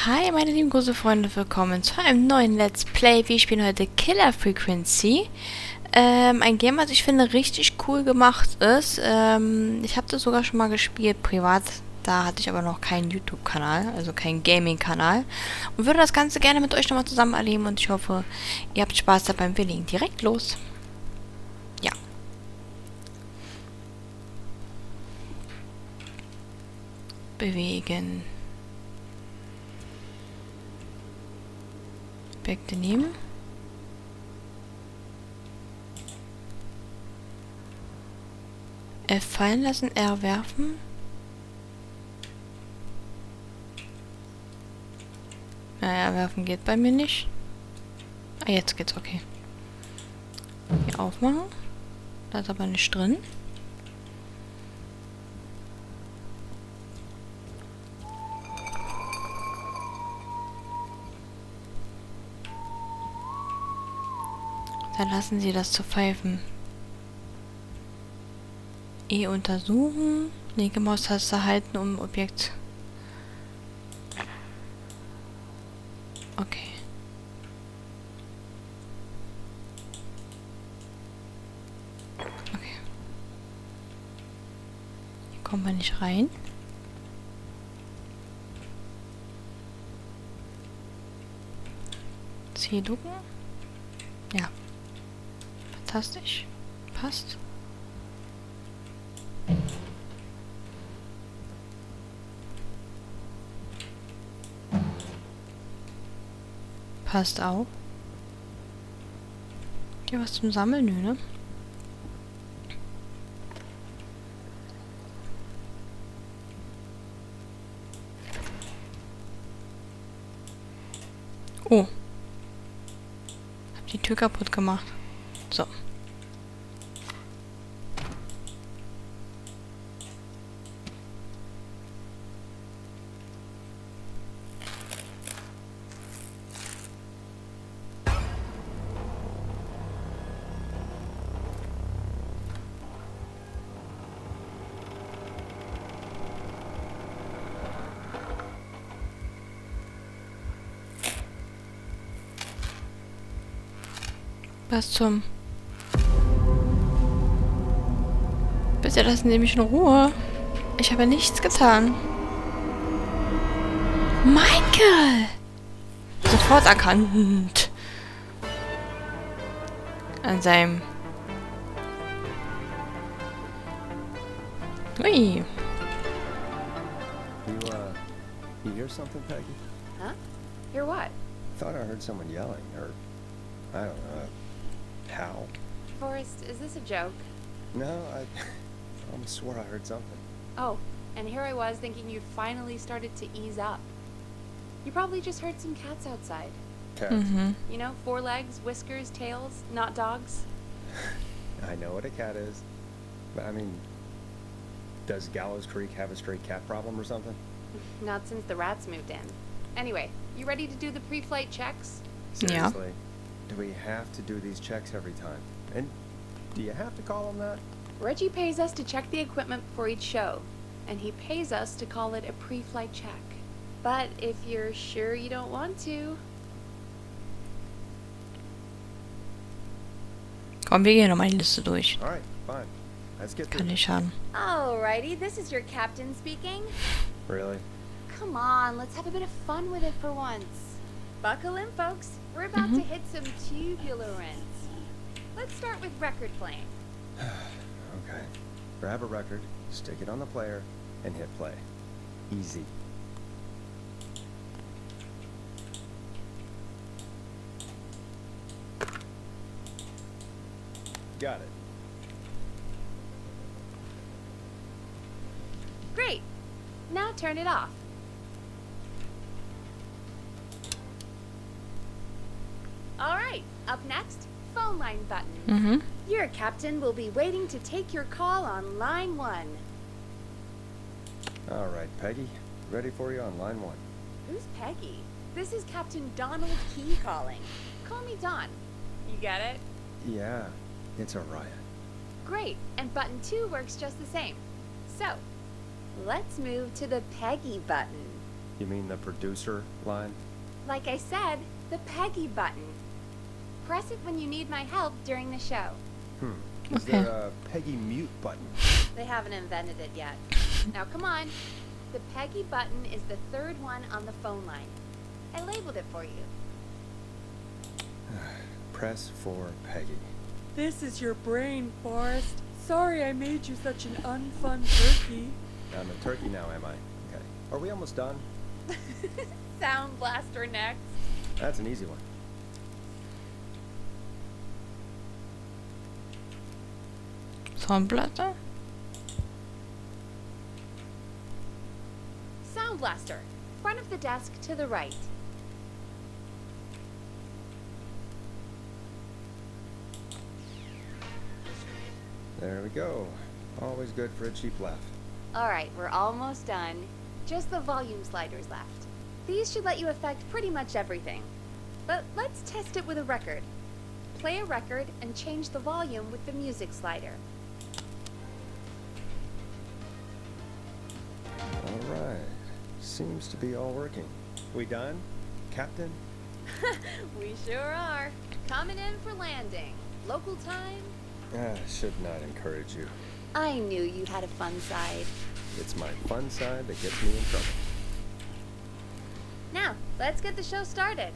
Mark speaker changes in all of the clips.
Speaker 1: Hi meine lieben große Freunde, willkommen zu einem neuen Let's Play. Wir spielen heute Killer Frequency. Ein Game, was ich finde richtig cool gemacht ist. Ich habe das sogar schon mal gespielt, privat. Da hatte ich aber noch keinen YouTube-Kanal, also keinen Gaming-Kanal. Und würde das Ganze gerne mit euch nochmal zusammen erleben und ich hoffe, ihr habt Spaß dabei. Wir legen direkt los. Ja. Bewegen. Objekte nehmen. F fallen lassen, R werfen. Naja, werfen geht bei mir nicht. Ah, jetzt geht's, okay. Hier aufmachen. Da ist aber nicht drin. Dann lassen Sie das zu pfeifen. E untersuchen. Linke Maustaste halten, um Objekt. Okay. Okay. Hier kommen wir nicht rein. C ducken. Ja. Fantastisch. Passt. Passt auch. Hier was zum Sammeln, nö, ne? Oh. Hab die Tür kaputt gemacht. So. Was zum... Bitte lassen Sie mich in Ruhe. Ich habe nichts getan. Michael! Sofort erkannt. An seinem... Ui.
Speaker 2: You hear something, Peggy?
Speaker 3: Huh? Hear what?
Speaker 2: Thought I heard someone yelling, or I don't know, howl.
Speaker 3: Forrest, is this a joke?
Speaker 2: No, I almost swore I heard something.
Speaker 3: Oh, and here I was thinking you'd finally started to ease up. You probably just heard some cats outside.
Speaker 2: Cats?
Speaker 3: You know, 4 legs, whiskers, tails, not dogs.
Speaker 2: I know what a cat is, but I mean, does Gallows Creek have a stray cat problem or something?
Speaker 3: Not since the rats moved in. Anyway, you ready to do the pre-flight checks?
Speaker 2: Seriously? Do we have to do these checks every time? And do you have to call them that?
Speaker 3: Reggie pays us to check the equipment before each show, and he pays us to call it a pre-flight check. But if you're sure you don't want to...
Speaker 1: Komm, wir gehen nochmal die Liste durch.
Speaker 2: All right, fine. Let's get
Speaker 1: Kann
Speaker 2: through
Speaker 1: nicht
Speaker 2: this.
Speaker 1: schaden.
Speaker 4: Alrighty, this is your captain speaking.
Speaker 2: Really?
Speaker 4: Come on, let's have a bit of fun with it for once. Buckle in, folks. We're about to hit some tubular ends. Let's start with record playing.
Speaker 2: Okay. Grab a record, stick it on the player, and hit play. Easy. Got it.
Speaker 4: Great. Now turn it off. Alright, up next, phone line button. Your captain will be waiting to take your call on line 1.
Speaker 2: All right, Peggy. Ready for you on line 1.
Speaker 4: Who's Peggy? This is Captain Donald Key calling. Call me Don. You get it?
Speaker 2: Yeah, it's Orion.
Speaker 4: Great, and button 2 works just the same. So, let's move to the Peggy button.
Speaker 2: You mean the producer line?
Speaker 4: Like I said, the Peggy button. Press it when you need my help during the show.
Speaker 2: Is there a Peggy mute button?
Speaker 4: They haven't invented it yet. Now come on. The Peggy button is the third one on the phone line. I labeled it for you.
Speaker 2: Press for Peggy.
Speaker 5: This is your brain, Forrest. Sorry I made you such an unfun turkey.
Speaker 2: I'm a turkey now, am I? Okay. Are we almost done?
Speaker 4: Sound blaster next.
Speaker 2: That's an easy one.
Speaker 1: Soundblätter?
Speaker 4: Sound blaster. Front of the desk to the right.
Speaker 2: There we go. Always good for a cheap laugh.
Speaker 4: Alright, we're almost done. Just the volume sliders left. These should let you affect pretty much everything. But let's test it with a record. Play a record and change the volume with the music slider.
Speaker 2: Alright. Seems to be all working. We done, Captain?
Speaker 4: We sure are. Coming in for landing. Local time?
Speaker 2: Should not encourage you.
Speaker 4: I knew you had a fun side.
Speaker 2: It's my fun side that gets me in trouble.
Speaker 4: Now, let's get the show started.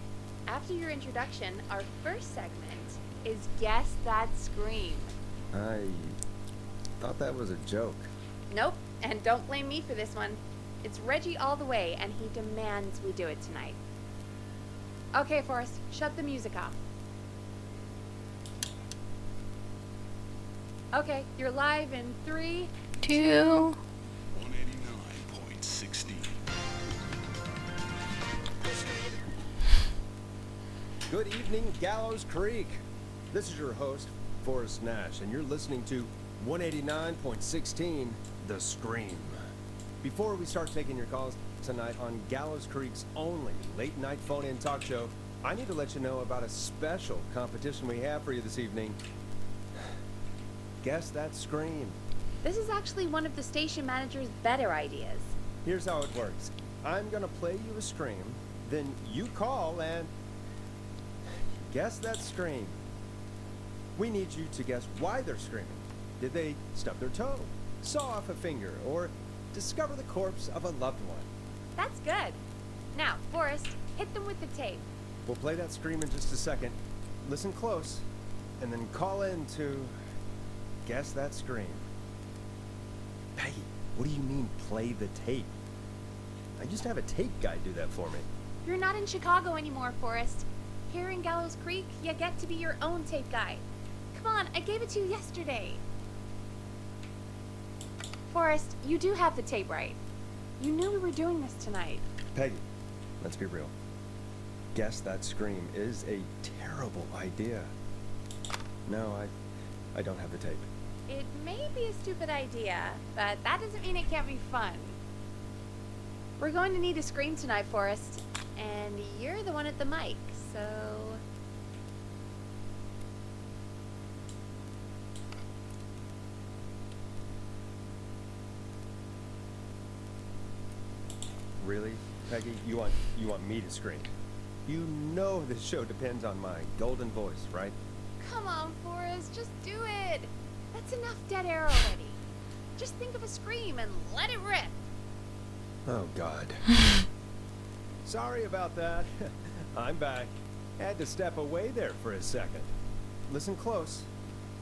Speaker 4: After your introduction, our first segment is Guess That Scream.
Speaker 2: I thought that was a joke.
Speaker 4: Nope, and don't blame me for this one. It's Reggie all the way, and he demands we do it tonight. Okay, Forrest, shut the music off. Okay, you're live in 3,
Speaker 1: 2.
Speaker 6: 189.16.
Speaker 2: Good evening, Gallows Creek. This is your host, Forrest Nash, and you're listening to 189.16, The Scream. Before we start taking your calls tonight on Gallows Creek's only late-night phone-in talk show, I need to let you know about a special competition we have for you this evening. Guess That Scream.
Speaker 4: This is actually one of the station manager's better ideas.
Speaker 2: Here's how it works. I'm gonna play you a scream, then you call and guess that scream. We need you to guess why they're screaming. Did they stub their toe, saw off a finger, or discover the corpse of a loved one?
Speaker 4: That's good. Now, Forrest, hit them with the tape.
Speaker 2: We'll play that scream in just a second. Listen close, and then call in to guess that scream. Peggy, what do you mean play the tape? I used to have a tape guy do that for me.
Speaker 4: You're not in Chicago anymore, Forrest. Here in Gallows Creek, you get to be your own tape guy. Come on, I gave it to you yesterday. Forrest, you do have the tape right. You knew we were doing this tonight.
Speaker 2: Peggy, let's be real. Guess that scream is a terrible idea. No, I don't have the tape.
Speaker 4: It may be a stupid idea, but that doesn't mean it can't be fun. We're going to need a scream tonight, Forrest, and you're the one at the mic, so...
Speaker 2: Really, Peggy? You want me to scream? You know this show depends on my golden voice, right?
Speaker 4: Come on, Forrest, just do it. That's enough dead air already. Just think of a scream and let it rip.
Speaker 2: Oh, God. Sorry about that. I'm back. Had to step away there for a second. Listen close,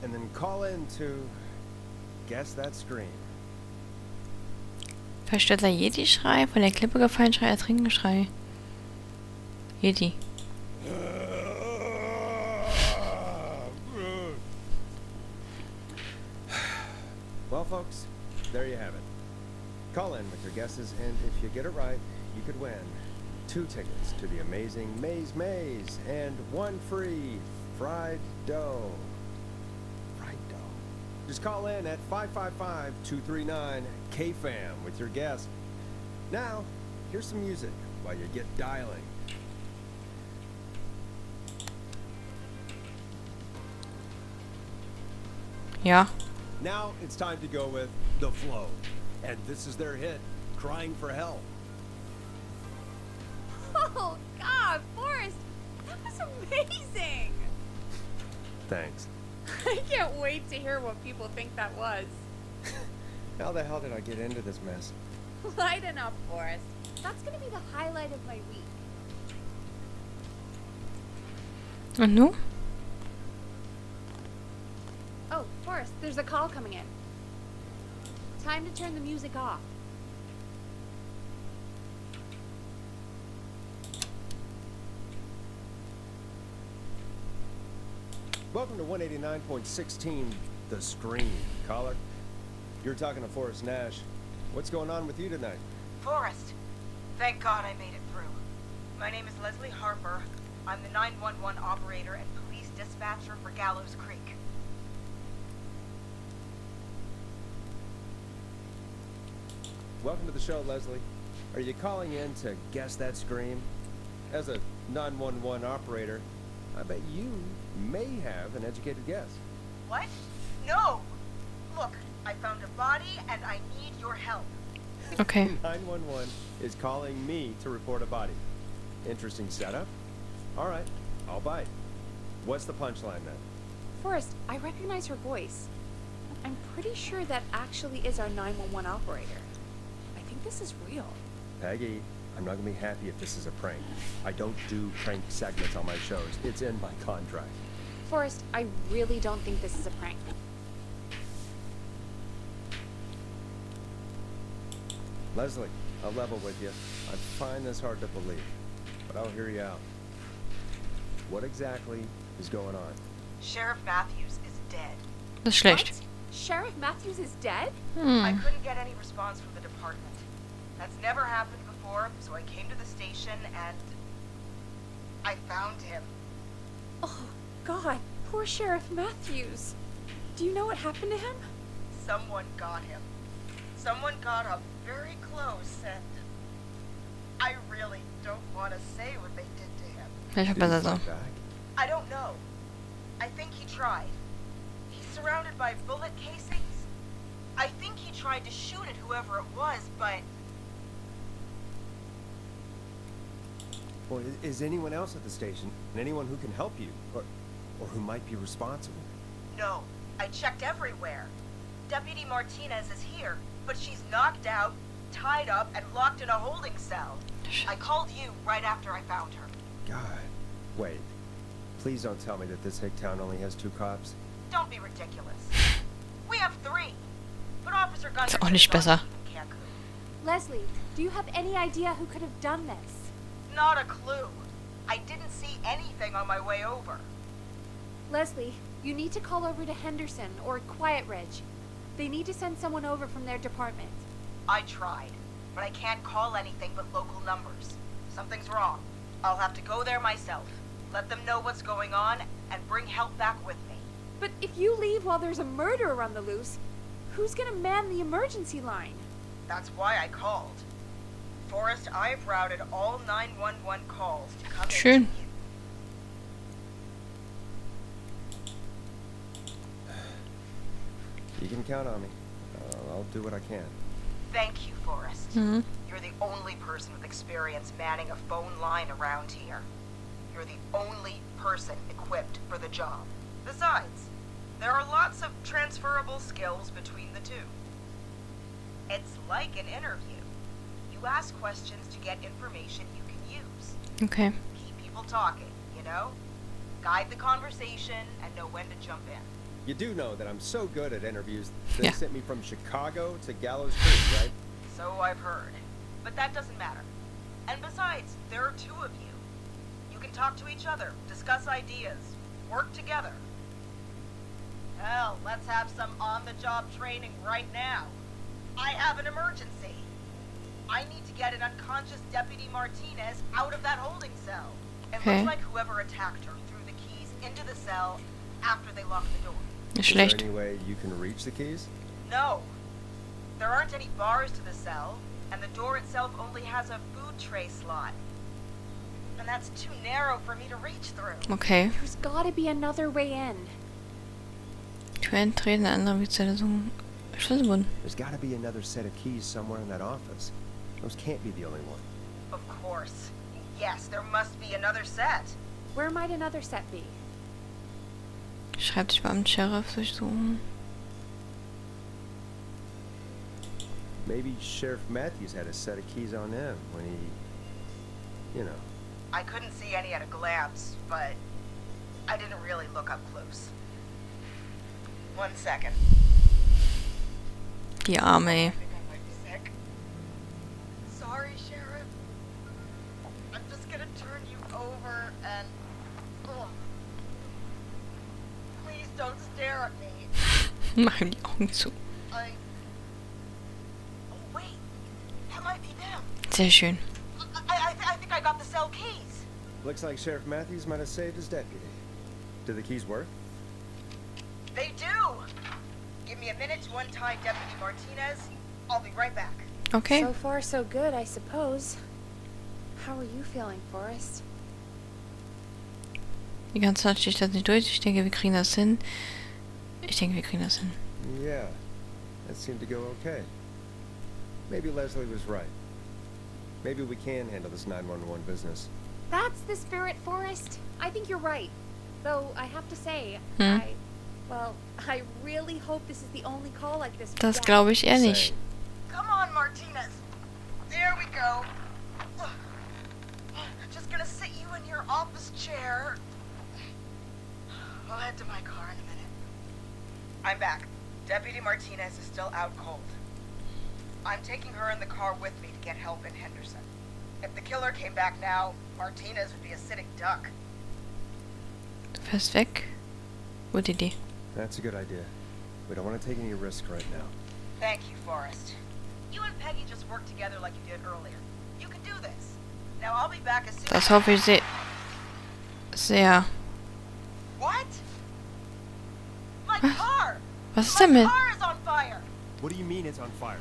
Speaker 2: and then call in to guess that scream.
Speaker 1: Verstörter Jedi-Schrei, von der Klippe gefallen, Schrei, ertrinken, Schrei. Jedi.
Speaker 2: Well, folks, there you have it. Call in with your guesses, and if you get it right, you could win 2 tickets to the amazing Maze Maze and 1 free fried dough. Fried dough. Just call in at 555-239-KFAM with your guess. Now, here's some music while you get dialing.
Speaker 1: Ja.
Speaker 2: Now it's time to go with The Flow. And this is their hit, Crying for Help. Thanks.
Speaker 3: I can't wait to hear what people think that was.
Speaker 2: How the hell did I get into this mess?
Speaker 3: Lighten up, Forrest.
Speaker 4: That's gonna be the highlight of my week.
Speaker 1: Und nu?
Speaker 4: Oh, Forrest, there's a call coming in. Time to turn the music off.
Speaker 2: Welcome to 189.16, The Screen. Caller, you're talking to Forrest Nash. What's going on with you tonight?
Speaker 6: Forrest, thank God I made it through. My name is Leslie Harper. I'm the 911 operator and police dispatcher for Gallows Creek.
Speaker 2: Welcome to the show, Leslie. Are you calling in to guess that scream? As a 911 operator, I bet you may have an educated guess.
Speaker 6: What? No! Look, I found a body and I need your help.
Speaker 1: Okay.
Speaker 2: 911 is calling me to report a body. Interesting setup. All right, I'll bite. What's the punchline then?
Speaker 3: Forrest, I recognize her voice. I'm pretty sure that actually is our 911 operator. I think this is real.
Speaker 2: Peggy, I'm not gonna be happy if this is a prank. I don't do prank segments on my shows. It's in my contract.
Speaker 3: Forrest, I really don't think this is a prank.
Speaker 2: Leslie, I'll level with you. I find this hard to believe, but I'll hear you out. What exactly is going on?
Speaker 6: Sheriff Matthews is dead.
Speaker 1: Das ist schlecht.
Speaker 3: What? Sheriff Matthews is dead?
Speaker 6: I couldn't get any response from the department. That's never happened before, so I came to the station and I found him.
Speaker 3: Oh, God. Poor Sheriff Matthews. Do you know what happened to him?
Speaker 6: Someone got him. Someone got up very close and I really don't want to say what they did to him.
Speaker 1: Welcher
Speaker 2: Did he
Speaker 1: besser so?
Speaker 2: fight back?
Speaker 6: I don't know. I think he tried. He's surrounded by bullet casings. I think he tried to shoot at whoever it was, but
Speaker 2: Well, is anyone else at the station? Anyone who can help you? Or who might be responsible?
Speaker 6: no. I checked everywhere. Deputy Martinez is here, but she's knocked out, tied up, and locked in a holding cell. I called you right after I found her.
Speaker 2: God. Wait. Please don't tell me that this hick town only has 2 cops.
Speaker 6: Don't be ridiculous. We have 3. But Officer Gunter
Speaker 1: Ist auch nicht besser.
Speaker 6: in Cancun.
Speaker 4: Leslie, do you have any idea who could have done this?
Speaker 6: Not a clue. I didn't see anything on my way over.
Speaker 4: Leslie, you need to call over to Henderson or Quiet Ridge. They need to send someone over from their department.
Speaker 6: I tried, but I can't call anything but local numbers. Something's wrong. I'll have to go there myself, let them know what's going on, and bring help back with me.
Speaker 3: But if you leave while there's a murderer on the loose, who's gonna man the emergency line?
Speaker 6: That's why I called. Forrest, I've routed all 911 calls to come
Speaker 1: Schön.
Speaker 6: into you.
Speaker 2: You can count on me. I'll do what I can.
Speaker 6: Thank you, Forrest.
Speaker 1: Mhm.
Speaker 6: You're the only person with experience manning a phone line around here. You're the only person equipped for the job. Besides, there are lots of transferable skills between the two. It's like an interview. You ask questions to get information you can use.
Speaker 1: Okay.
Speaker 6: Keep people talking, you know? Guide the conversation and know when to jump in.
Speaker 2: You do know that I'm so good at interviews, they
Speaker 1: Yeah.
Speaker 2: sent me from Chicago to Gallows Creek, right?
Speaker 6: So I've heard. But that doesn't matter. And besides, there are 2 of you. You can talk to each other, discuss ideas, work together. Hell, let's have some on-the-job training right now. I have an emergency. I need to get an unconscious Deputy Martinez out of that holding cell. It
Speaker 1: Okay.
Speaker 6: looks like whoever attacked her threw the keys into the cell after they locked the door.
Speaker 1: Nicht
Speaker 2: Is there
Speaker 1: schlecht.
Speaker 2: any way you can reach the keys?
Speaker 6: No. There aren't any bars to the cell, and the door itself only has a food tray slot. And that's too narrow for me to reach through.
Speaker 1: Okay.
Speaker 3: There's gotta be another way in.
Speaker 1: Tür eintreten, andere Wiedersetzung. Schlüsselbund.
Speaker 2: There's got to be another set of keys somewhere in that office. Those can't be the only one.
Speaker 6: Of course. Yes, there must be another set.
Speaker 3: Where might another set be?
Speaker 1: Schreibtisch beim Sheriff durchsuchen.
Speaker 2: Maybe Sheriff Matthews had a set of keys on him when he, you know.
Speaker 6: I couldn't see any at a glance, but I didn't really look up close. 1 second.
Speaker 1: Die Arme, ey.
Speaker 6: I think I might be sick. Sorry, Sheriff. I'm just gonna turn you over and... Ugh. Please don't stare at me.
Speaker 1: Mach ihm die Augen zu.
Speaker 6: Oh, wait. That might be them.
Speaker 1: Sehr schön.
Speaker 6: I think I got the cell keys.
Speaker 2: Looks like Sheriff Matthews might have saved his deputy. Do the keys work?
Speaker 6: They do. Give me a minute to untie Deputy Martinez. I'll be right back.
Speaker 1: Okay.
Speaker 4: So far, so good, I suppose. How are you feeling, Forrest?
Speaker 1: Die ganze Zeit steht das nicht durch. Ich denke, wir kriegen das hin.
Speaker 2: Yeah, that seemed to go okay. Maybe Leslie was right. Maybe we can handle this 911 business.
Speaker 4: That's the spirit, Forrest. I think you're right. Though, I have to say, I really hope this is the only call like this.
Speaker 1: Das glaube ich eher nicht.
Speaker 6: Come on, Martinez. There we go. Just gonna sit you in your office chair. I'll head to my car in a minute. I'm back. Deputy Martinez is still out cold. I'm taking her in the car with me to get help in Henderson. If the killer came back now, Martinez would be a sitting duck.
Speaker 1: Du fährst weg? Gute Idee.
Speaker 2: That's a good idea. We don't want to take any risk right now.
Speaker 6: Thank you, Forrest. You and Peggy just worked together like you did earlier. You can do this. Now I'll be back as soon
Speaker 1: Das hoffe ich sehr.
Speaker 6: What? My car!
Speaker 1: Was ist damit?
Speaker 6: My car is on fire!
Speaker 2: What do you mean it's on fire?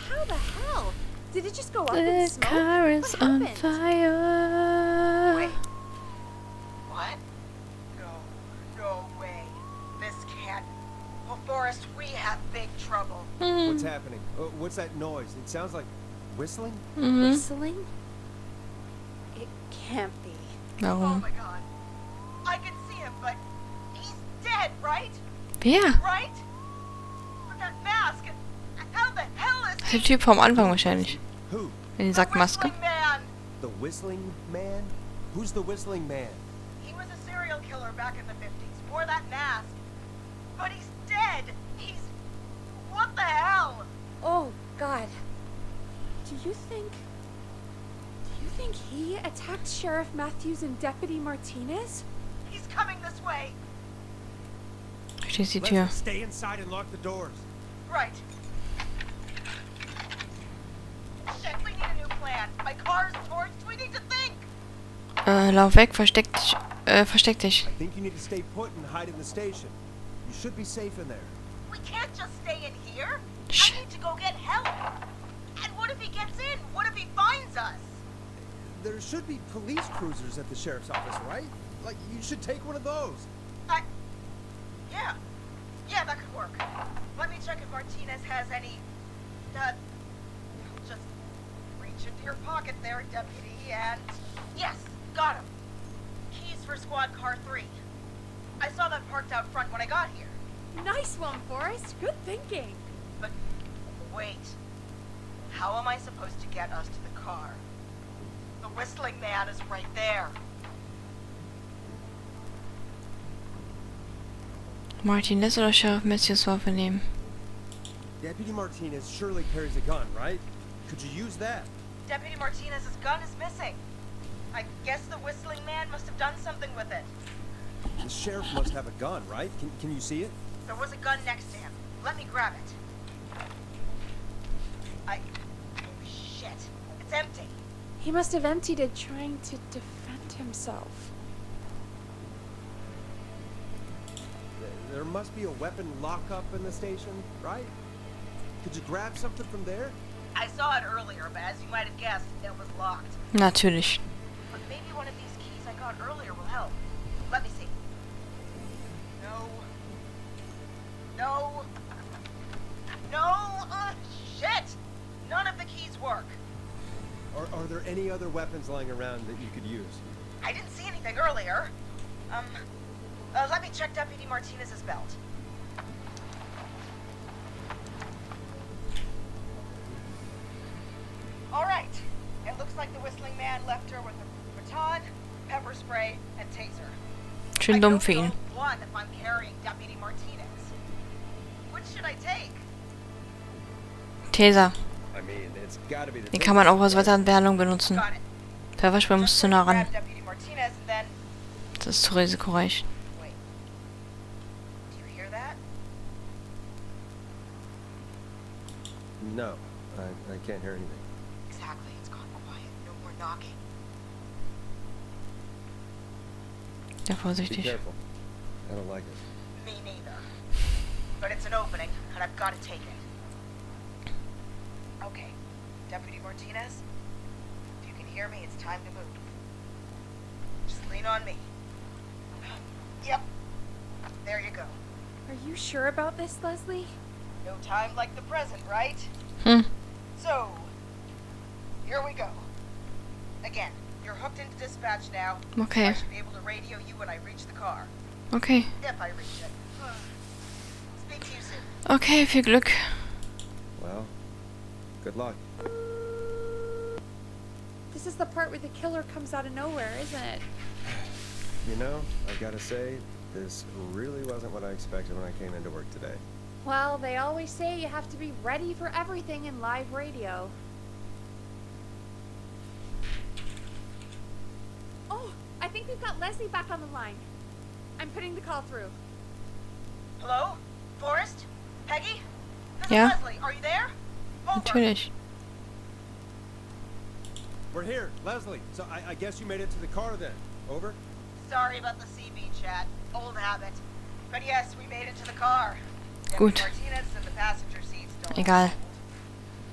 Speaker 4: How the hell? Did it just go up in
Speaker 1: The
Speaker 4: smoke?
Speaker 1: car is
Speaker 4: What
Speaker 1: on
Speaker 4: happened?
Speaker 1: fire.
Speaker 6: Wait. What? No way. This can't... Well, Forrest, we have big trouble.
Speaker 2: What's happening? What's that noise? It sounds like whistling?
Speaker 4: Whistling? It can't be.
Speaker 6: Oh
Speaker 1: Warum?
Speaker 6: my god. I can see him, but he's dead, right?
Speaker 1: Wer?
Speaker 6: Right? With that mask. How the hell is
Speaker 1: Der Typ vom Anfang wahrscheinlich.
Speaker 2: Who?
Speaker 1: In die
Speaker 6: The
Speaker 1: Sackmaske.
Speaker 6: whistling man.
Speaker 2: The whistling man? Who's the whistling man?
Speaker 6: He was a serial killer back in the 50s. Wore that mask. But he's dead. He's... What the hell?
Speaker 4: Oh, God. Do you think he attacked Sheriff Matthews and Deputy Martinez?
Speaker 6: He's coming this way.
Speaker 1: Schließ die Tür.
Speaker 2: Stay inside and lock the doors.
Speaker 6: Right. Shit, we need a new plan. My car's torched. We need to think.
Speaker 1: Lauf weg, versteck dich.
Speaker 2: I think you need to stay put and hide in the station. You should be safe in there.
Speaker 6: We can't just stay in here.
Speaker 1: Shh.
Speaker 6: I need to go get help. And what if he gets in? What if he finds us?
Speaker 2: There should be police cruisers at the sheriff's office, right? Like, you should take one of those.
Speaker 6: Yeah, that could work. Let me check if Martinez has any... just reach into your pocket there, Deputy, and... Yes, got him. Keys for Squad Car 3. I saw that parked out front when I got here.
Speaker 4: Nice one, Forrest. Good thinking.
Speaker 6: But wait. How am I supposed to get us to the car? The whistling man is right there.
Speaker 1: Martinez oder Sheriff Matthews Waffe nehmen?
Speaker 2: Deputy Martinez surely carries a gun, right? Could you use that?
Speaker 6: Deputy Martinez's gun is missing. I guess the whistling man must have done something with it.
Speaker 2: The sheriff must have a gun, right? Can you see it?
Speaker 6: There was a gun next to him. Let me grab it. Oh shit. It's empty.
Speaker 4: He must have emptied it trying to defend himself.
Speaker 2: There must be a weapon lockup in the station, right? Could you grab something from there?
Speaker 6: I saw it earlier, but as you might have guessed, it was locked.
Speaker 1: Natürlich.
Speaker 6: But maybe one of these keys I got earlier will help. Let me see. No. Shit! None of the keys work.
Speaker 2: Are there any other weapons lying around that you could use?
Speaker 6: I didn't see anything earlier. Let me check Deputy Martinez's belt. All right. It looks like the whistling man left her with a baton, pepper spray, and taser.
Speaker 1: Schön dumm für ihn.
Speaker 6: One, if I'm carrying Deputy Martinez. Which should I take?
Speaker 1: Taser.
Speaker 2: I mean, it's gotta be the
Speaker 1: Den kann man auch als
Speaker 2: taser, right?
Speaker 1: Wetterbehandlung benutzen.
Speaker 6: Got it.
Speaker 1: Pfefferspray muss zu nah ran.
Speaker 6: Grab Deputy Martinez and then...
Speaker 1: Das ist zu risikoreich.
Speaker 6: Wait. Do you hear that?
Speaker 2: No, I can't hear anything.
Speaker 6: Exactly. It's gone quiet. No more knocking.
Speaker 1: Sehr
Speaker 2: Be
Speaker 1: vorsichtig.
Speaker 2: careful. I don't like it.
Speaker 6: Me neither. But it's an opening, and I've got to take it. Okay. Deputy Martinez? If you can hear me, it's time to move. Just lean on me. Yep. There you go.
Speaker 3: Are you sure about this, Leslie?
Speaker 6: No time like the present, right?
Speaker 1: Hm.
Speaker 6: So, here we go. Again, you're hooked into dispatch now.
Speaker 1: Okay.
Speaker 6: I should be able to radio you when I reach the car.
Speaker 1: Okay.
Speaker 6: If I reach it. Speak to you soon.
Speaker 1: Okay, viel Glück.
Speaker 2: Well, good luck.
Speaker 3: This is the part where the killer comes out of nowhere, isn't it?
Speaker 2: You know, I've got to say, this really wasn't what I expected when I came into work today.
Speaker 3: Well, they always say you have to be ready for everything in live radio. Oh, I think we've got Leslie back on the line. I'm putting the call through.
Speaker 6: Hello? Forrest? Peggy? This
Speaker 1: Ja?
Speaker 6: is Leslie. Are you there? Over.
Speaker 1: Natürlich.
Speaker 2: We're here, Leslie. So I guess you made it to the car then. Over?
Speaker 6: Sorry about the CB chat. Old habit. But yes, we made it to the car.
Speaker 1: Gut.
Speaker 6: Deputy Martinez in the passenger seat still.
Speaker 1: Egal.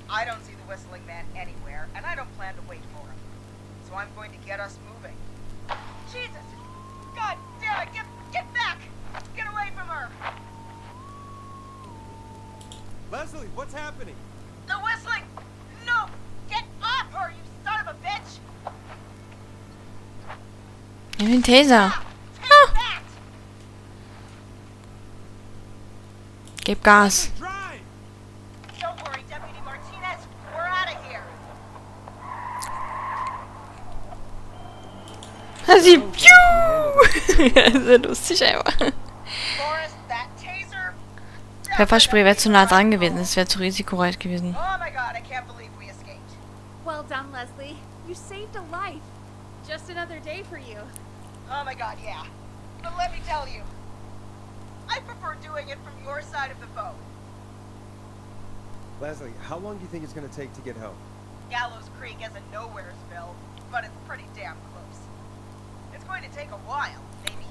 Speaker 6: I don't see the whistling man anywhere, and I don't plan to wait for him. So I'm going to get us moving. Jesus! God damn it! Get back! Get away from her!
Speaker 2: Leslie, what's happening?
Speaker 6: The whistling! No! Get off her, you son of a bitch!
Speaker 1: Nimm den Taser.
Speaker 6: Take that!
Speaker 1: Gib Gas.
Speaker 2: Drive!
Speaker 6: Don't worry, Deputy Martinez. We're out of here.
Speaker 1: Sie. Piu! So lustig einfach.
Speaker 6: Forrest, that taser.
Speaker 1: Pfefferspray wäre zu nah dran gewesen. Das wäre zu risikoreich gewesen.
Speaker 6: Oh my god, I can't believe we escaped.
Speaker 3: Well done, Leslie. You saved a life. Just another day for you.
Speaker 6: Oh my god, yeah. But let me tell you, I prefer doing it from your side of the boat.
Speaker 2: Leslie, how long do you think it's going to take to get home?
Speaker 6: Gallows Creek isn't Nowheresville, but it's pretty damn close. It's going to take a while, maybe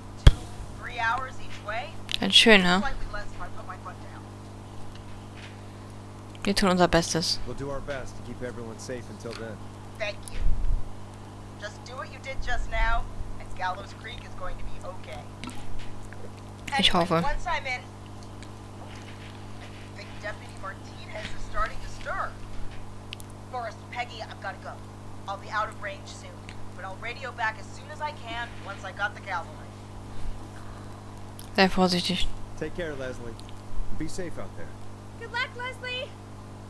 Speaker 6: 2-3 hours each way.
Speaker 1: Ganz schön, ne?
Speaker 6: Slightly less if I put my foot down.
Speaker 1: Wir tun unser Bestes.
Speaker 2: We'll do our best to keep everyone safe until then.
Speaker 6: Thank you. Just do what you did just now, and Gallows Creek is going to be okay.
Speaker 1: Ich hoffe.
Speaker 6: Once I'm in, I think Deputy Martinez is starting to stir. Forrest, Peggy, I've got to go. I'll be out of range soon, but I'll radio back as soon as I can once I got the cavalry.
Speaker 1: Sehr vorsichtig.
Speaker 2: Take care, Leslie. Be safe out there.
Speaker 3: Good luck, Leslie.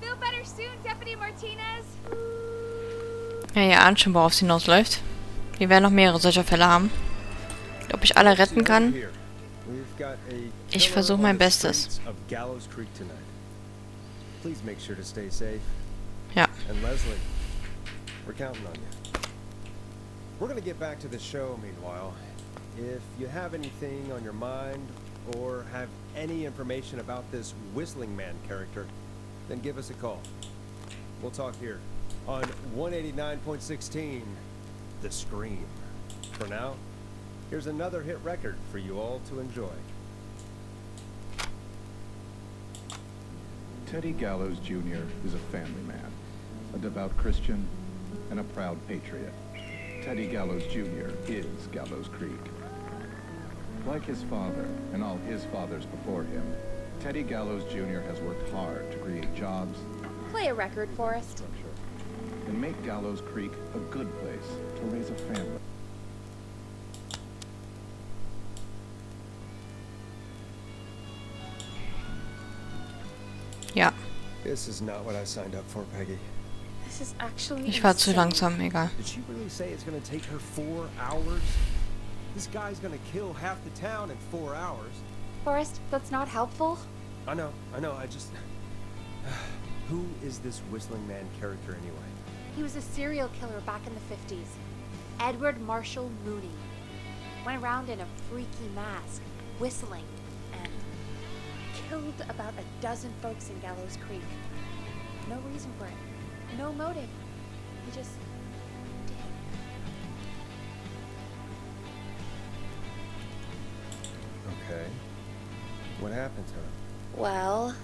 Speaker 3: Feel better soon, Deputy Martinez.
Speaker 1: Ja, ihr ahnt schon, worauf es hinausläuft. Wir werden noch mehrere solcher Fälle haben. Ob ich alle retten kann? Ich versuche mein Bestes.
Speaker 2: Please make sure to stay safe.
Speaker 1: Ja.
Speaker 2: And Leslie, we're counting on you. We're going to get back to the show meanwhile. If you have anything on your mind or have any information about this Whistling Man character, then give us a call. We'll talk here on 189.16, The Scream. For now, here's another hit record for you all to enjoy.
Speaker 7: Teddy Gallows Jr. is a family man, a devout Christian, and a proud patriot. Teddy Gallows Jr. is Gallows Creek. Like his father and all his fathers before him, Teddy Gallows Jr. has worked hard to create jobs,
Speaker 3: Play a record, Forrest.
Speaker 7: structure, and make Gallows Creek a good place to raise a family.
Speaker 2: This is not what I signed up for, Peggy.
Speaker 3: This is actually
Speaker 1: Ich war zu
Speaker 3: insane.
Speaker 1: langsam, egal.
Speaker 2: Did she really say it's gonna take her 4 hours? This guy's gonna kill half the town in 4 hours.
Speaker 4: Forrest, that's not helpful.
Speaker 2: I know, I just... Who is this whistling man character anyway?
Speaker 4: He was a serial killer back in the 50s. Edward Marshall Mooney. Went around in a freaky mask, whistling, and killed about a dozen folks in Gallows Creek. No reason for it. No motive. He just did.
Speaker 2: Okay. What happened to him?
Speaker 4: Well,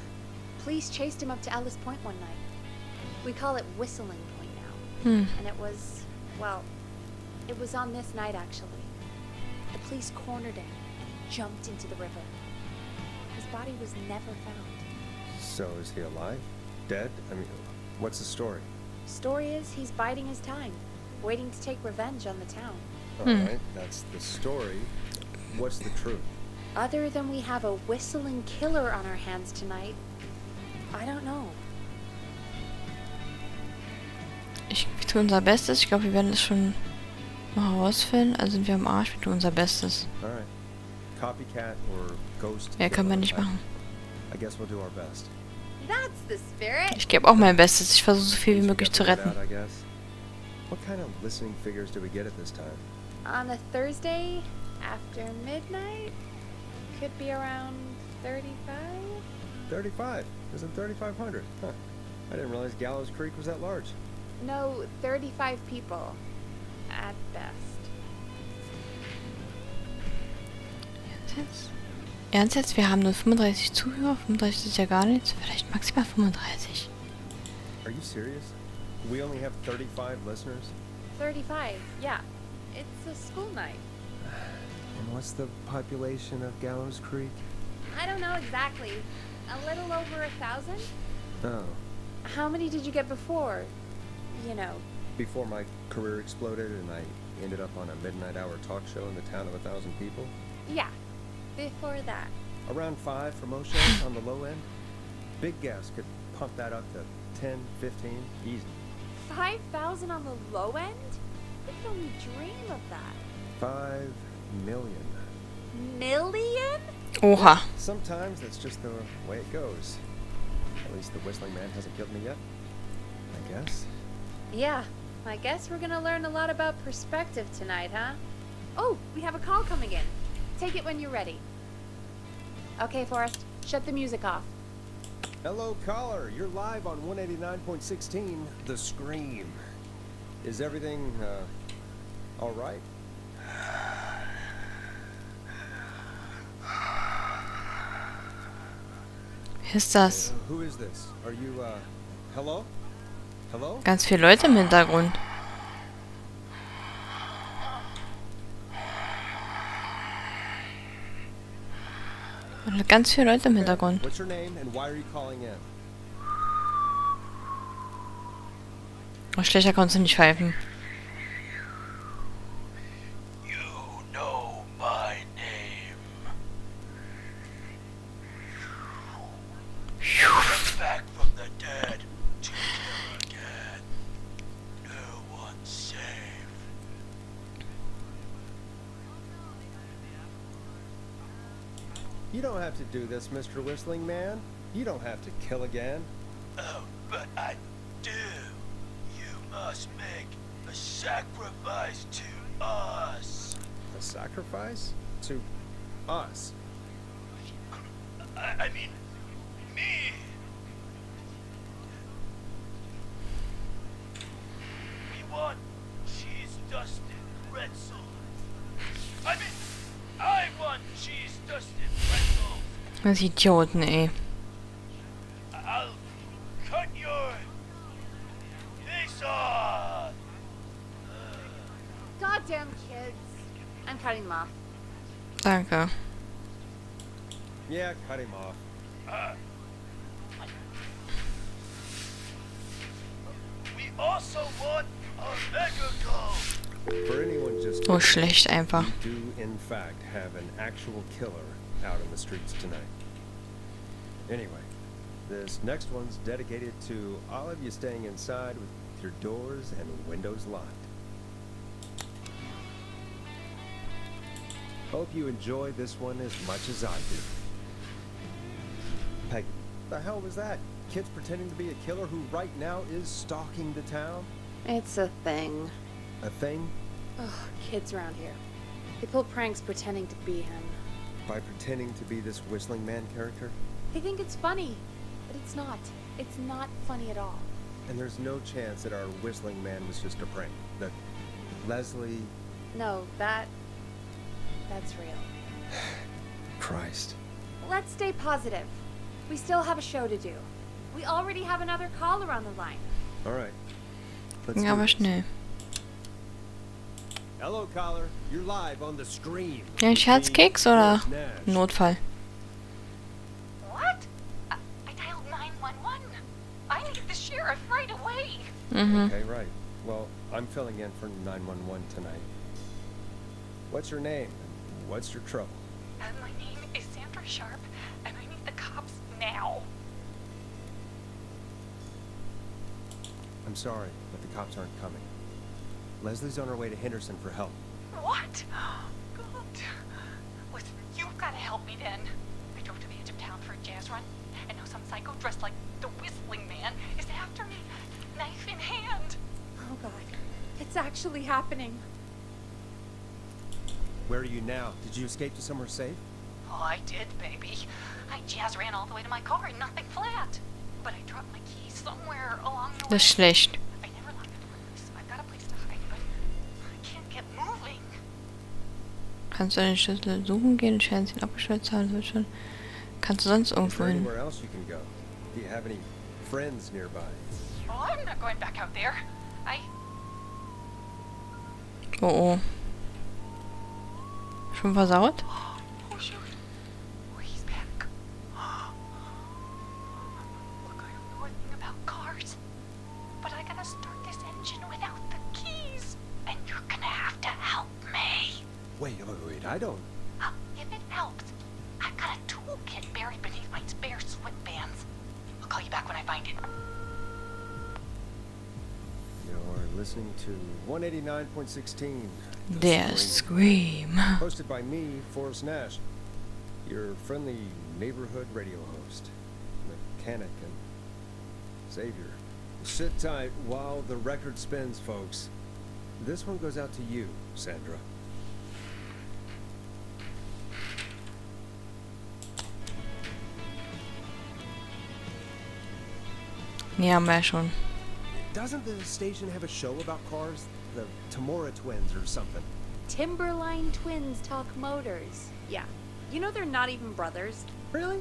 Speaker 4: police chased him up to Alice Point one night. We call it Whistling Point now. And it was, well, it was on this night actually. The police cornered him and jumped into the river. His body was never found.
Speaker 2: So is he alive? Dead? I mean, what's the story?
Speaker 4: Story is he's biding his time, waiting to take revenge on the town.
Speaker 2: Alright, that's the story. What's the truth?
Speaker 4: Other than we have a whistling killer on our hands tonight, I don't know.
Speaker 1: Wir tun unser Bestes. Ich glaube, wir werden es schon noch herausfinden. Also sind wir am Arsch. Wir tun unser Bestes.
Speaker 2: Alright. Copycat or ghost?
Speaker 1: Mehr können wir nicht machen.
Speaker 2: I guess we'll do our best.
Speaker 4: That's the spirit.
Speaker 1: Ich gebe auch mein Bestes. Ich versuche so viel wie möglich zu retten.
Speaker 2: I guess. What kind of listening figures do we get at this time?
Speaker 3: On a Thursday after midnight, could be around 35.
Speaker 2: 35. Isn't 3,500? Huh. I didn't realize Gallows Creek was that large.
Speaker 3: No, 35 people at best.
Speaker 1: Ernst jetzt? Wir haben nur 35 Zuhörer. 35 ist ja gar nichts. Vielleicht maximal 35.
Speaker 2: Are you serious? We only have 35 listeners?
Speaker 3: 35, yeah. It's a school night.
Speaker 2: And what's the population of Gallows Creek?
Speaker 3: I don't know exactly. A little over 1,000?
Speaker 2: Oh.
Speaker 3: How many did you get before? You know.
Speaker 2: Before my career exploded and I ended up on a midnight hour talk show in the town of 1,000 people?
Speaker 3: Yeah, before that.
Speaker 2: Around 5 for most shows on the low end. Big gas could pump that up to 10, 15, easy.
Speaker 3: 5,000 on the low end? We could only dream of that.
Speaker 2: 5 million.
Speaker 3: Million?
Speaker 1: Oha.
Speaker 2: Sometimes that's just the way it goes. At least the whistling man hasn't killed me yet. I guess.
Speaker 3: Yeah, I guess we're gonna learn a lot about perspective tonight, huh? Oh, we have a call coming in. Take it when you're ready. Okay, Forrest, shut the music off.
Speaker 2: Hello, caller. You're live on 189.16, The Scream. Is everything, all right?
Speaker 1: Wer ist das?
Speaker 2: Who is this? Are you, hello? Hello?
Speaker 1: Ganz viele Leute im Hintergrund. Und ganz viele Leute im Hintergrund.
Speaker 2: What's your name and why are you calling in?
Speaker 1: Oh, schlechter konntest du nicht pfeifen.
Speaker 8: You know my name. Come back from the dead to kill again. No one's safe.
Speaker 2: You don't have to do this, Mr. Whistling Man. You don't have to kill again.
Speaker 8: Oh, but I do. You must make a sacrifice to us.
Speaker 2: A sacrifice? To us?
Speaker 8: I mean, me. We want cheese-dusted Rätsel. I mean, I want cheese-dusted Rätsel.
Speaker 1: Das Idioten, ey.
Speaker 8: I'll cut your face off.
Speaker 4: Goddamn kids. I'm cutting them off.
Speaker 1: Danke.
Speaker 2: Yeah, cut him off.
Speaker 8: We also want a mega goal.
Speaker 2: For anyone just
Speaker 1: So schlecht einfach.
Speaker 2: we do in fact have an actual killer out in the streets tonight. Anyway, This next one's dedicated to all of you staying inside with your doors and windows locked. Hope you enjoy this one as much as I do. Peggy, the hell was that? Kids pretending to be a killer who right now is stalking the town?
Speaker 3: It's a thing.
Speaker 2: A thing?
Speaker 3: Ugh, kids around here. They pull pranks pretending to be him.
Speaker 2: By pretending to be this whistling man character?
Speaker 3: They think it's funny, but it's not. It's not funny at all.
Speaker 2: And there's no chance that our whistling man was just a prank. That Leslie...
Speaker 3: No, that's real.
Speaker 2: Christ.
Speaker 3: Let's stay positive. We still have a show to do. We already have another caller on the line.
Speaker 2: All right.
Speaker 1: Ging aber schnell.
Speaker 2: Hello, caller. You're live on the screen.
Speaker 1: Ja, ein Scherzkeks oder Notfall?
Speaker 6: What? I dialed 911. I need the sheriff right away.
Speaker 2: Okay, right. Well, I'm filling in for 911 tonight. What's your name? What's your trouble?
Speaker 6: My name is Sandra Sharp, and I need the cops now.
Speaker 2: I'm sorry, but the cops aren't coming. Leslie's on her way to Henderson for help.
Speaker 6: What? God. Listen, you've got to help me then. I drove to the edge of town for a jazz run, and now some psycho dressed like the Whistling Man is after me, knife in hand.
Speaker 3: Oh God, it's actually happening.
Speaker 2: Where are you now? Did you escape to somewhere safe?
Speaker 6: Oh, I did, baby. I jazz ran all the way to my car and nothing flat. But I dropped my keys somewhere along the way.
Speaker 1: Das ist schlecht.
Speaker 6: I never locked the doors. I've got a place to hide, but I can't get moving.
Speaker 1: Kannst du den Schlüssel suchen gehen? Scheint ihn abgeschaltet zu haben. Das wird schon. Kannst du sonst
Speaker 2: Is
Speaker 1: irgendwo
Speaker 2: there
Speaker 1: hin?
Speaker 2: anywhere else you can go? Do you have any friends nearby?
Speaker 6: Oh, I'm not going back out there.
Speaker 1: Oh oh. Schon versaut?
Speaker 6: Oh, shoot. Oh, he's back. Look, I don't know anything about cars. But I gotta start this engine without the keys. And you're gonna have to help me.
Speaker 2: Wait, I don't...
Speaker 6: If it helps, I've got a toolkit buried beneath my spare sweatbands. I'll call you back when I find it.
Speaker 2: You're listening to 189.16.
Speaker 1: Der Scream.
Speaker 2: Hosted by me, Forrest Nash, your friendly neighborhood radio host, mechanic and savior. Sit tight while the record spins, folks. This one goes out to you, Sandra.
Speaker 1: Ja, haben wir ja schon.
Speaker 2: Doesn't the station have a show about cars? The Tamora twins or something?
Speaker 3: Timberline twins talk motors. Yeah. You know they're not even brothers.
Speaker 2: Really?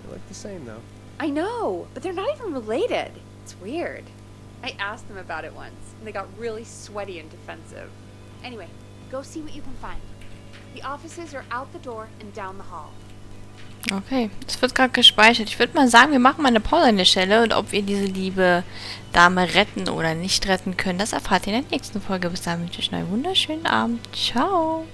Speaker 2: They look the same, though.
Speaker 3: I know, but they're not even related. It's weird. I asked them about it once, and they got really sweaty and defensive. Anyway, go see what you can find. The offices are out the door and down the hall.
Speaker 1: Okay, es wird gerade gespeichert. Ich würde mal sagen, wir machen mal eine Pause an der Stelle und ob wir diese liebe Dame retten oder nicht retten können, das erfahrt ihr in der nächsten Folge. Bis dahin wünsche ich euch einen wunderschönen Abend. Ciao!